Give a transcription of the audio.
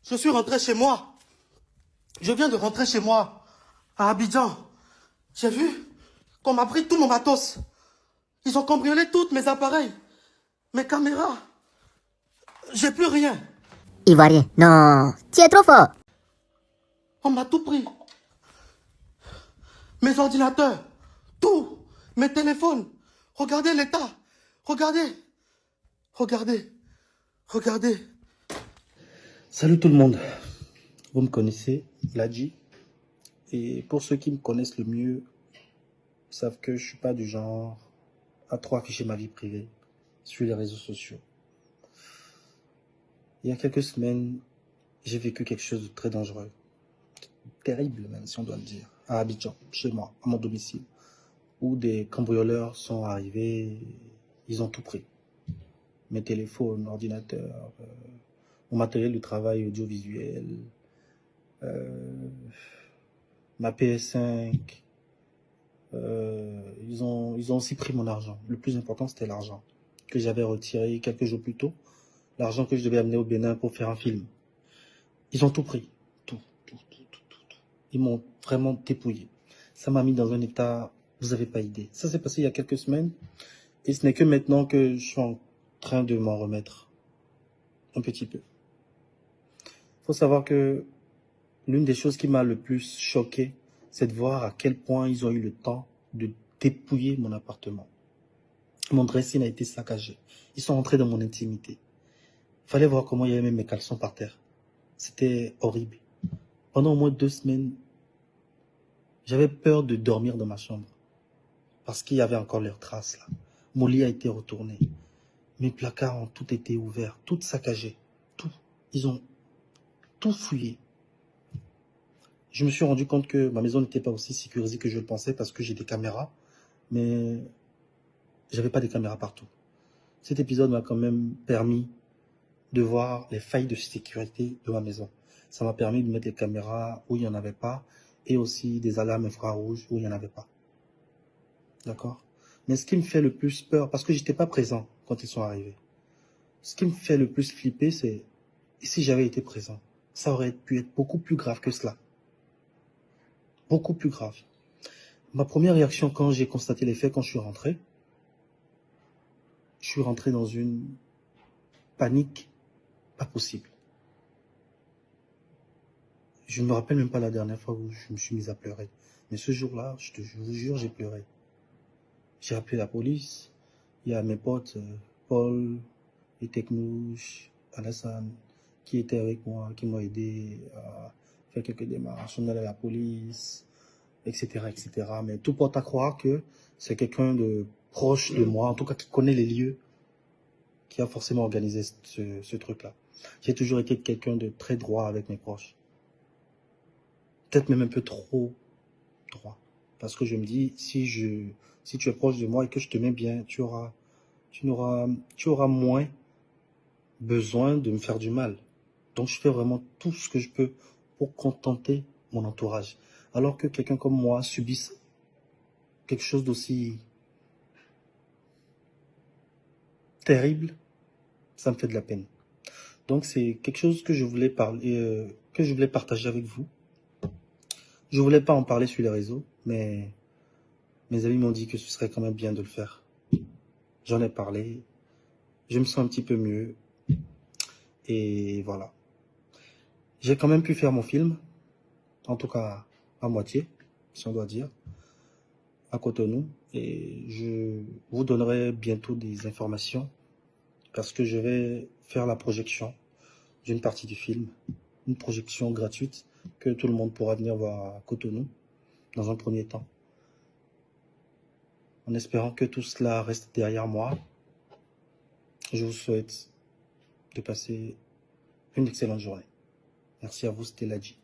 Je suis rentré chez moi. Je viens de rentrer chez moi, à Abidjan. J'ai vu qu'on m'a pris tout mon matos. Ils ont cambriolé tous mes appareils, mes caméras. J'ai plus rien. Ivoirien, non, tu es trop fort. On m'a tout pris. Mes ordinateurs, tout, mes téléphones. Regardez l'état. Regardez. Regardez. Regardez. Salut tout le monde. Vous me connaissez, Ladji. Et pour ceux qui me connaissent le mieux, savent que je suis pas du genre à trop afficher ma vie privée sur les réseaux sociaux. Il y a quelques semaines, j'ai vécu quelque chose de très dangereux. Terrible même, si on doit le dire. À Abidjan, chez moi, à mon domicile. Où des cambrioleurs sont arrivés, ils ont tout pris. Mes téléphones, ordinateurs, mon matériel de travail audiovisuel, ma PS5. Ils ont aussi pris mon argent. Le plus important, c'était l'argent que j'avais retiré quelques jours plus tôt. L'argent que je devais amener au Bénin pour faire un film. Ils ont tout pris. Tout. Ils m'ont vraiment dépouillé. Ça m'a mis dans un état, vous n'avez pas idée. Ça s'est passé il y a quelques semaines. Et ce n'est que maintenant que je suis en train de m'en remettre. Un petit peu. Il faut savoir que l'une des choses qui m'a le plus choqué, c'est de voir à quel point ils ont eu le temps de dépouiller mon appartement. Mon dressing a été saccagé. Ils sont entrés dans mon intimité. Il fallait voir comment il y avait même mes caleçons par terre. C'était horrible. Pendant au moins 2 semaines, j'avais peur de dormir dans ma chambre. Parce qu'il y avait encore leurs traces là. Mon lit a été retourné. Mes placards ont tout été ouverts, tout saccagé. Tout. Ils ont tout fouillé. Je me suis rendu compte que ma maison n'était pas aussi sécurisée que je le pensais parce que j'ai des caméras. Mais j'avais pas des caméras partout. Cet épisode m'a quand même permis de voir les failles de sécurité de ma maison. Ça m'a permis de mettre les caméras où il n'y en avait pas et aussi des alarmes infrarouges où il n'y en avait pas. D'accord? Mais ce qui me fait le plus peur, parce que j'étais pas présent quand ils sont arrivés, ce qui me fait le plus flipper, c'est si j'avais été présent, ça aurait pu être beaucoup plus grave que cela. Beaucoup plus grave. Ma première réaction quand j'ai constaté les faits, quand je suis rentré dans une panique pas possible. Je ne me rappelle même pas la dernière fois où je me suis mis à pleurer. Mais ce jour-là, je vous jure, j'ai pleuré. J'ai appelé la police. Il y a mes potes, Paul et Teknouche, Alassane, qui étaient avec moi, qui m'ont aidé à faire quelques démarches. On allait à la police, etc., etc. Mais tout porte à croire que c'est quelqu'un de proche de moi, en tout cas qui connaît les lieux, qui a forcément organisé ce truc-là. J'ai toujours été quelqu'un de très droit avec mes proches. Peut-être même un peu trop droit. Parce que je me dis, si tu es proche de moi et que je te mets bien, tu auras moins besoin de me faire du mal. Donc je fais vraiment tout ce que je peux pour contenter mon entourage. Alors que quelqu'un comme moi subisse quelque chose d'aussi terrible, ça me fait de la peine. Donc c'est quelque chose que je voulais parler, que je voulais partager avec vous. Je voulais pas en parler sur les réseaux, mais mes amis m'ont dit que ce serait quand même bien de le faire. J'en ai parlé, je me sens un petit peu mieux, et voilà. J'ai quand même pu faire mon film, en tout cas à moitié, si on doit dire, à Cotonou, et je vous donnerai bientôt des informations, parce que je vais faire la projection d'une partie du film, une projection gratuite, que tout le monde pourra venir voir à Cotonou, dans un premier temps. En espérant que tout cela reste derrière moi, je vous souhaite de passer une excellente journée. Merci à vous, c'était Ladji.